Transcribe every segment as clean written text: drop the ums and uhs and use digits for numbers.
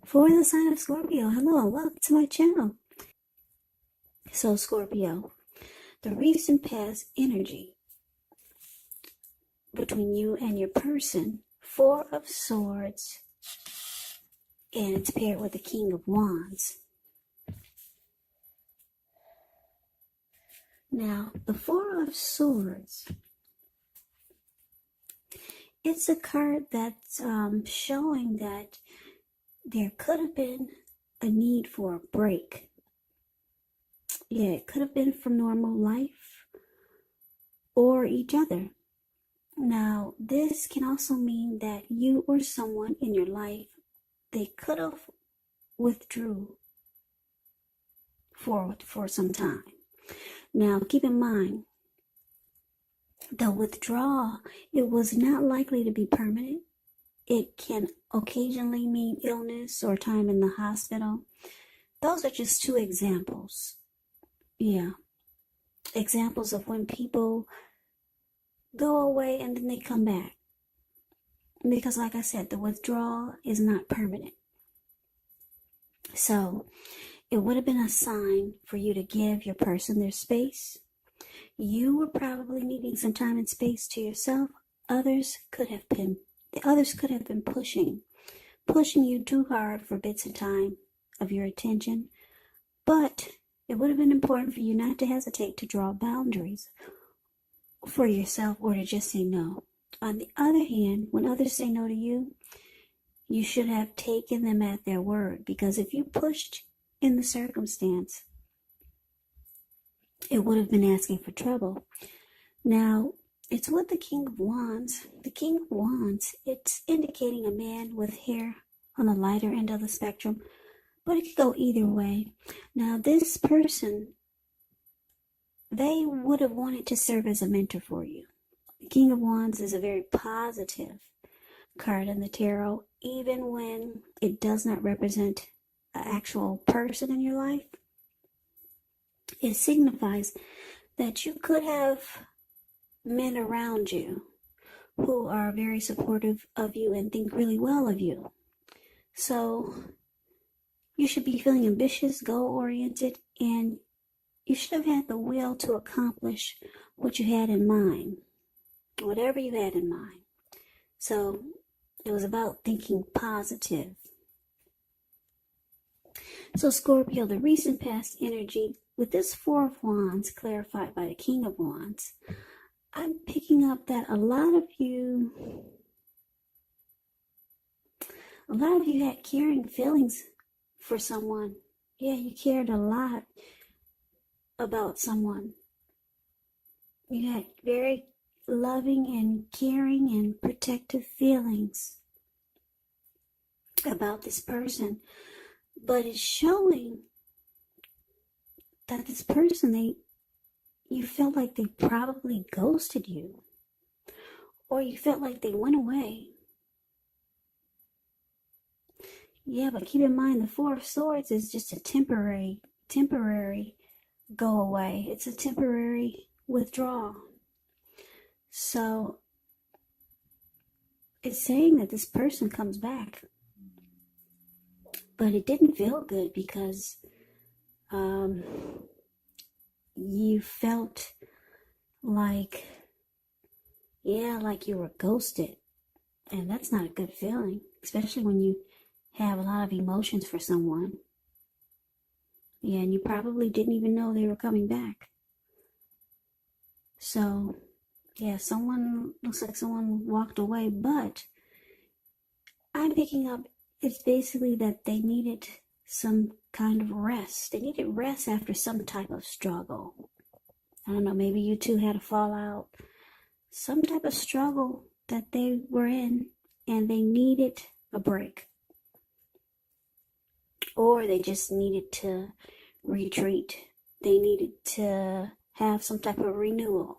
For the sign of Scorpio, hello and welcome to my channel. So Scorpio, the recent past energy between you and your person, Four of Swords, and it's paired with the King of Wands. Now, the Four of Swords, it's a card that's showing that there could have been a need for a break. Yeah, it could have been from normal life or each other. Now, this can also mean that you or someone in your life, they could have withdrew for some time. Now, keep in mind, the withdrawal, it was not likely to be permanent. It can occasionally mean illness or time in the hospital. Those are just two examples. Yeah. Examples of when people go away and then they come back. Because like I said, the withdrawal is not permanent. So it would have been a sign for you to give your person their space. You were probably needing some time and space to yourself. Others could have been pushing you too hard for bits of time of your attention. But it would have been important for you not to hesitate to draw boundaries for yourself or to just say no. On the other hand, when others say no to you, you should have taken them at their word, because if you pushed in the circumstance, it would have been asking for trouble. Now, it's with the King of Wands. The King of Wands, it's indicating a man with hair on the lighter end of the spectrum, but it could go either way. Now, this person, they would have wanted to serve as a mentor for you. The King of Wands is a very positive card in the tarot, even when it does not represent an actual person in your life. It signifies that you could have men around you who are very supportive of you and think really well of you. So you should be feeling ambitious, goal-oriented, and you should have had the will to accomplish what you had in mind, whatever you had in mind. So it was about thinking positive. So Scorpio, the recent past energy with this Four of Wands clarified by the King of Wands, I'm picking up that a lot of you had caring feelings for someone. Yeah, you cared a lot about someone. You had very loving and caring and protective feelings about this person. But it's showing that this person, you felt like they probably ghosted you, or you felt like they went away. Yeah, but keep in mind, the Four of Swords is just a temporary go away. It's a temporary withdrawal. So it's saying that this person comes back, but it didn't feel good because you felt like you were ghosted, and that's not a good feeling, especially when you have a lot of emotions for someone. Yeah, and you probably didn't even know they were coming back. So yeah, looks like someone walked away, but I'm picking up, it's basically that they needed some kind of rest. They needed rest after some type of struggle. I don't know, maybe you two had a fallout, some type of struggle that they were in, and they needed a break. Or they just needed to retreat. They needed to have some type of renewal.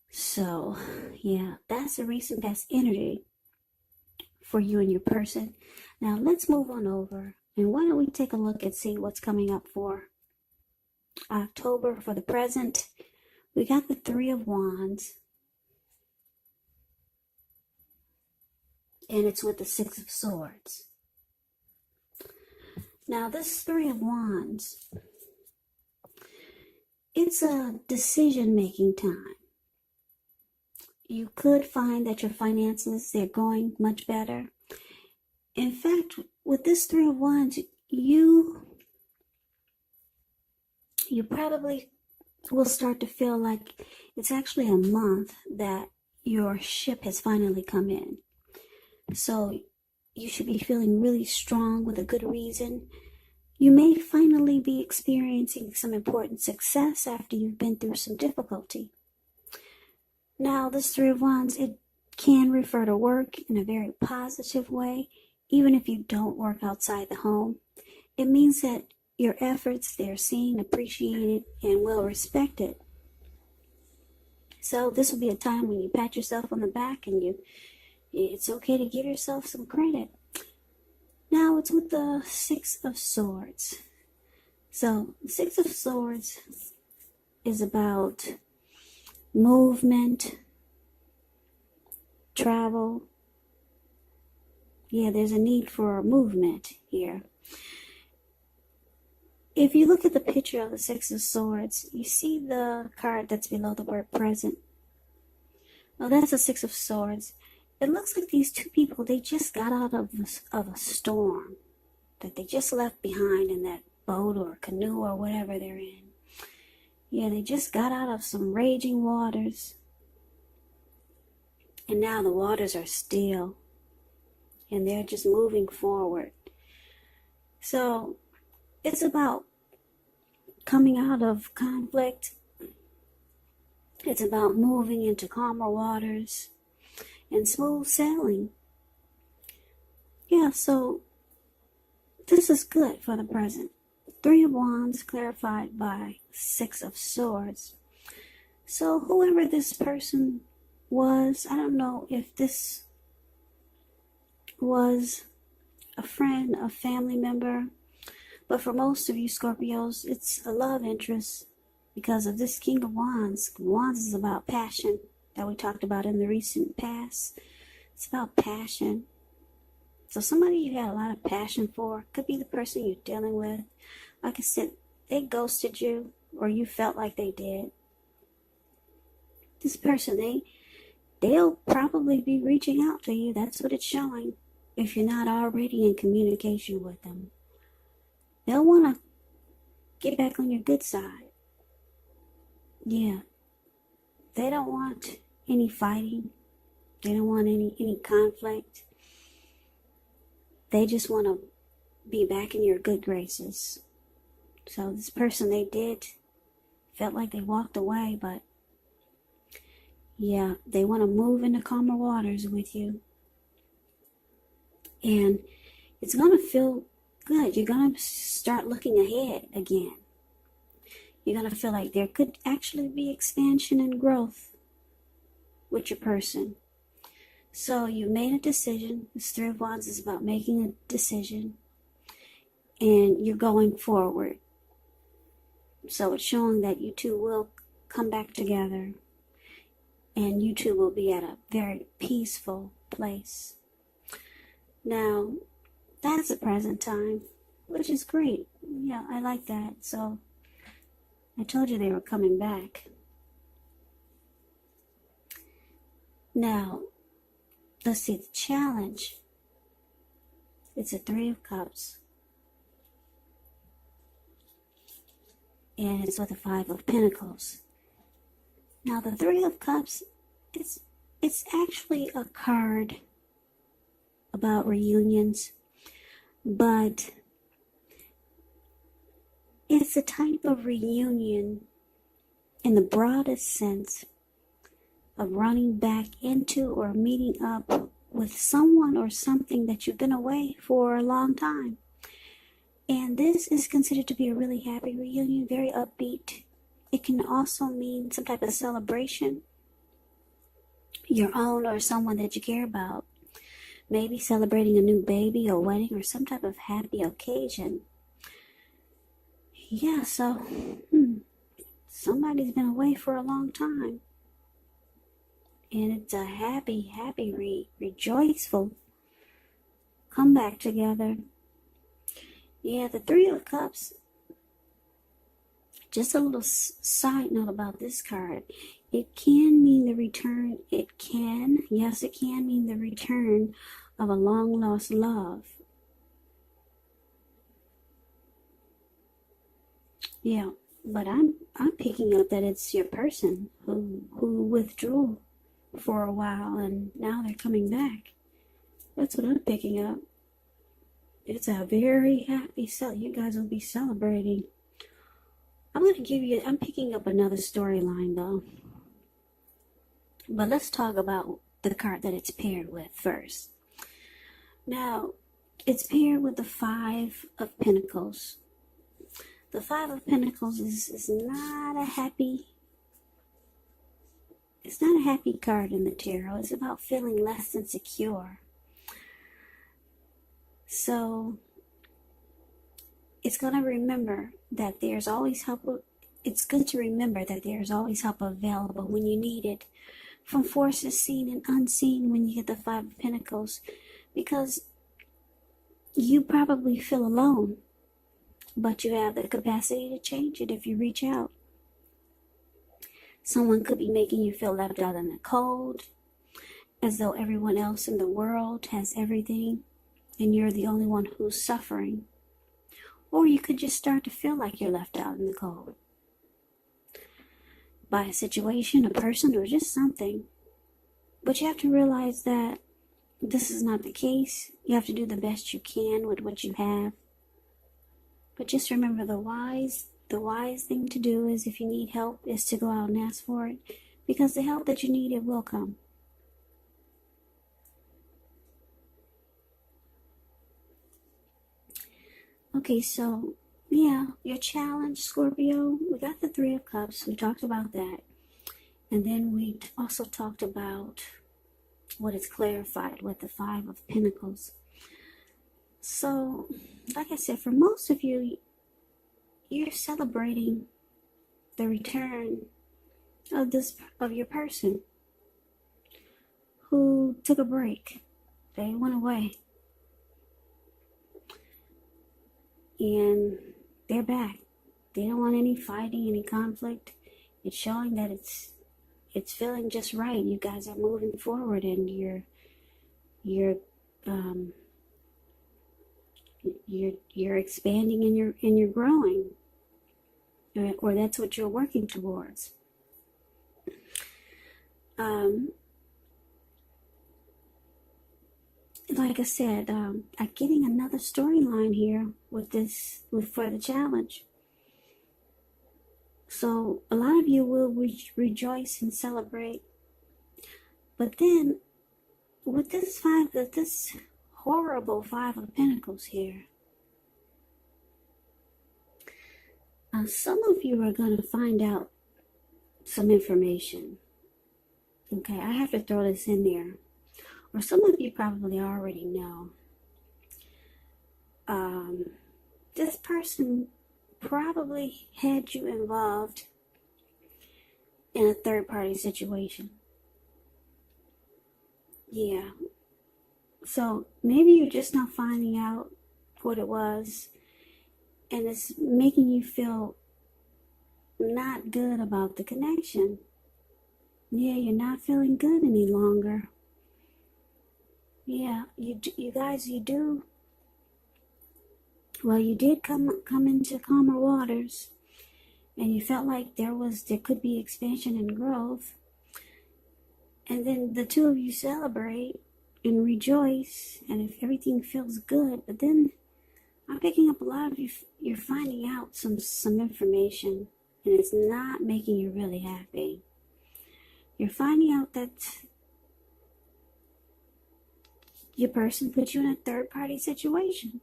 So, yeah, that's the recent past energy for you and your person. Now, let's move on over. And why don't we take a look and see what's coming up for October for the present. We got the Three of Wands. And it's with the Six of Swords. Now, this Three of Wands, it's a decision-making time. You could find that your finances, they're going much better. In fact, with this Three of Wands, you probably will start to feel like it's actually a month that your ship has finally come in. So you should be feeling really strong with a good reason. You may finally be experiencing some important success after you've been through some difficulty. Now, this Three of Wands, it can refer to work in a very positive way, even if you don't work outside the home. It means that your efforts, they're seen, appreciated, and well respected. So this will be a time when you pat yourself on the back and it's okay to give yourself some credit. Now it's with the Six of Swords. So the Six of Swords is about movement, travel. Yeah, there's a need for movement here. If you look at the picture of the Six of Swords, you see the card that's below the word present. Well, that's the Six of Swords. It looks like these two people, they just got out of a storm that they just left behind in that boat or canoe or whatever they're in. Yeah, they just got out of some raging waters. And now the waters are still. And they're just moving forward. So it's about coming out of conflict. It's about moving into calmer waters and smooth sailing. Yeah, so this is good for the present. Three of Wands clarified by Six of Swords. So whoever this person was, I don't know if this was a friend, a family member, but for most of you Scorpios, it's a love interest because of this King of Wands. Wands is about passion that we talked about in the recent past. It's about passion. So somebody you had a lot of passion for, could be the person you're dealing with. Like I said, they ghosted you or you felt like they did. This person, they'll probably be reaching out to you. That's what it's showing. If you're not already in communication with them, they'll want to get back on your good side. Yeah. They don't want any fighting. They don't want any conflict. They just want to be back in your good graces. So this person, felt like they walked away, but yeah, they want to move into calmer waters with you. And it's going to feel good. You're going to start looking ahead again. You're going to feel like there could actually be expansion and growth with your person. So you made a decision. This Three of Wands is about making a decision. And you're going forward. So it's showing that you two will come back together. And you two will be at a very peaceful place. Now, that's the present time, which is great. Yeah, I like that. So I told you they were coming back. Now, let's see the challenge. It's a Three of Cups. And it's with the Five of Pentacles. Now, the Three of Cups, it's actually a card about reunions, but it's a type of reunion in the broadest sense of running back into or meeting up with someone or something that you've been away for a long time. And this is considered to be a really happy reunion, very upbeat. It can also mean some type of celebration, your own or someone that you care about. Maybe celebrating a new baby or wedding or some type of happy occasion. Yeah, so somebody's been away for a long time. And it's a happy, rejoiceful come back together. Yeah, the Three of Cups. Just a little side note about this card. It can mean the return. Yes, it can mean the return of a long lost love. Yeah, but I'm picking up that it's your person who withdrew for a while and now they're coming back. That's what I'm picking up. It's a very happy you guys will be celebrating. I'm picking up another storyline though. But let's talk about the card that it's paired with first. Now, it's paired with the Five of Pentacles. The Five of Pentacles is not a happy. It's not a happy card in the tarot. It's about feeling less than secure. So, it's going to remember that there's always help. It's good to remember that there's always help available when you need it. From forces seen and unseen when you get the Five of Pentacles. Because you probably feel alone. But you have the capacity to change it if you reach out. Someone could be making you feel left out in the cold, as though everyone else in the world has everything, and you're the only one who's suffering. Or you could just start to feel like you're left out in the cold. By a situation, a person, or just something. But you have to realize that this is not the case. You have to do the best you can with what you have. But just remember the wise thing to do is, if you need help, is to go out and ask for it. Because the help that you need, it will come. Okay, so, yeah, your challenge, Scorpio, we got the Three of Cups. We talked about that. And then we also talked about what is clarified with the Five of Pentacles. So, like I said, for most of you, you're celebrating the return of your person who took a break. They went away. And they're back. They don't want any fighting, any conflict. It's showing that it's feeling just right. You guys are moving forward, and you're expanding and you're growing, or that's what you're working towards. Like I said, I'm getting another storyline here for the challenge. So a lot of you will rejoice and celebrate, but then with this horrible Five of Pentacles here, some of you are going to find out some information. Okay, I have to throw this in there. Or some of you probably already know. This person probably had you involved in a third-party situation. Yeah. So maybe you're just not finding out what it was, and it's making you feel not good about the connection. Yeah, you're not feeling good any longer. Yeah, you guys, you do. Well, you did come into calmer waters, and you felt like there could be expansion and growth. And then the two of you celebrate and rejoice, and if everything feels good, but then I'm picking up a lot of you. You're finding out some information, and it's not making you really happy. You're finding out that your person put you in a third-party situation.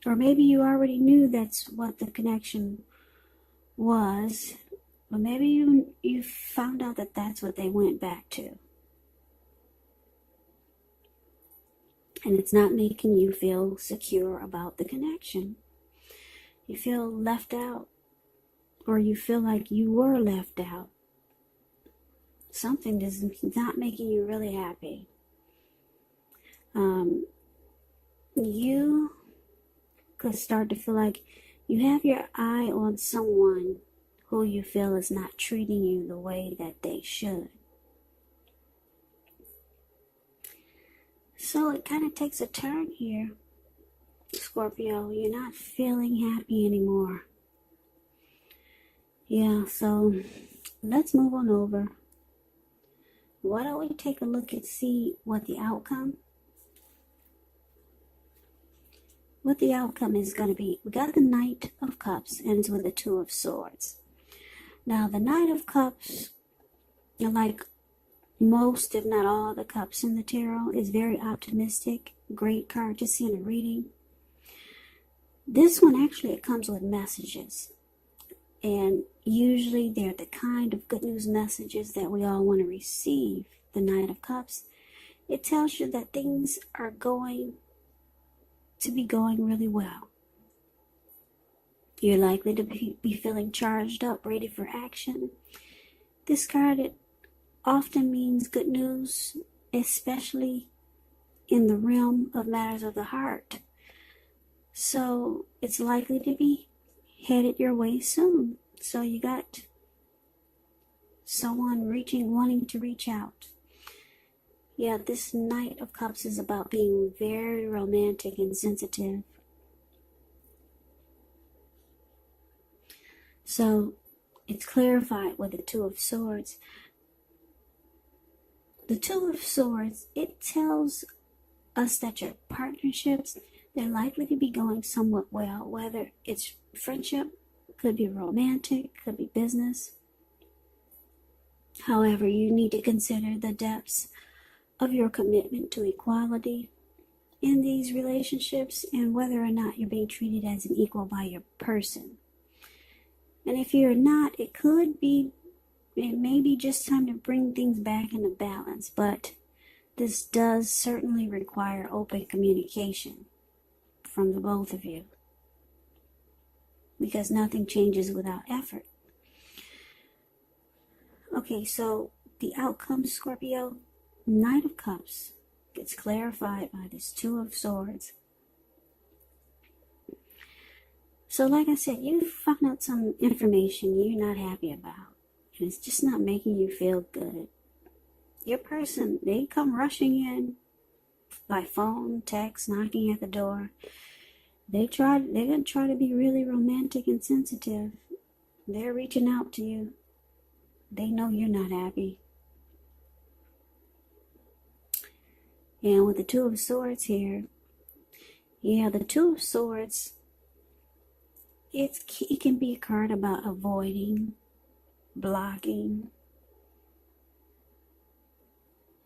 Or maybe you already knew that's what the connection was, but maybe you found out that that's what they went back to. And it's not making you feel secure about the connection. You feel left out, or you feel like you were left out. Something is not making you really happy. You could start to feel like you have your eye on someone who you feel is not treating you the way that they should. So it kind of takes a turn here, Scorpio. You're not feeling happy anymore. Yeah, so let's move on over. Why don't we take a look and see what the outcome is going to be. We got the Knight of Cups, ends with the Two of Swords. Now, the Knight of Cups, like most, if not all, the cups in the tarot, is very optimistic. Great card to see in a reading. This one, actually, it comes with messages. And usually they're the kind of good news messages that we all want to receive. The Knight of Cups, it tells you that things are going to be going really well. You're likely to be feeling charged up, ready for action. This card, it often means good news, especially in the realm of matters of the heart. So it's likely to be headed your way soon. So you got someone wanting to reach out. Yeah, this Knight of Cups is about being very romantic and sensitive. So it's clarified with the Two of Swords. The Two of Swords, it tells us that your partnerships, they're likely to be going somewhat well, whether it's friendship, could be romantic, could be business. However, you need to consider the depths of your commitment to equality in these relationships and whether or not you're being treated as an equal by your person. And if you're not, it may be just time to bring things back into balance, but this does certainly require open communication from the both of you, because nothing changes without effort. Okay, so the outcome, Scorpio, Knight of Cups gets clarified by this Two of Swords. So like I said, you found out some information you're not happy about, and it's just not making you feel good. Your person, they come rushing in by phone, text, knocking at the door. They're going to try to be really romantic and sensitive. They're reaching out to you. They know you're not happy. And with the Two of Swords here, yeah, the Two of Swords, it can be a card about avoiding, blocking.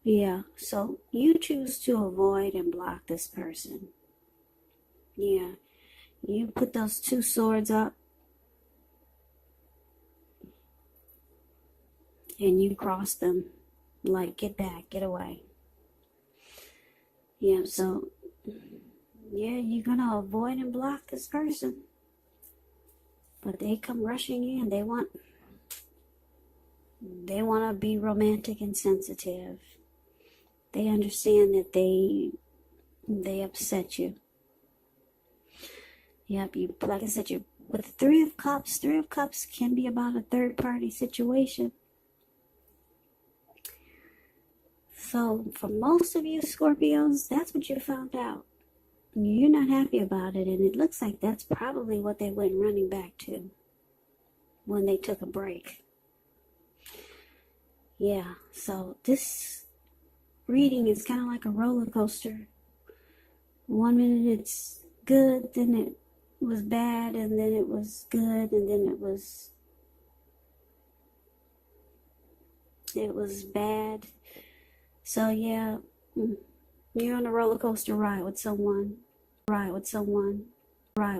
Yeah, so you choose to avoid and block this person. Yeah, you put those two swords up and you cross them, like, get back, get away. Yeah, so, yeah, you're going to avoid and block this person. But they come rushing in. They want to be romantic and sensitive. They understand that they upset you. Yep, like I said, you with Three of Cups can be about a third-party situation. So, for most of you Scorpios, that's what you found out. You're not happy about it, and it looks like that's probably what they went running back to when they took a break. Yeah, so this reading is kind of like a roller coaster. 1 minute it's good, then it was bad, and then it was good, and then it was bad. So yeah, you're on a roller coaster ride with someone.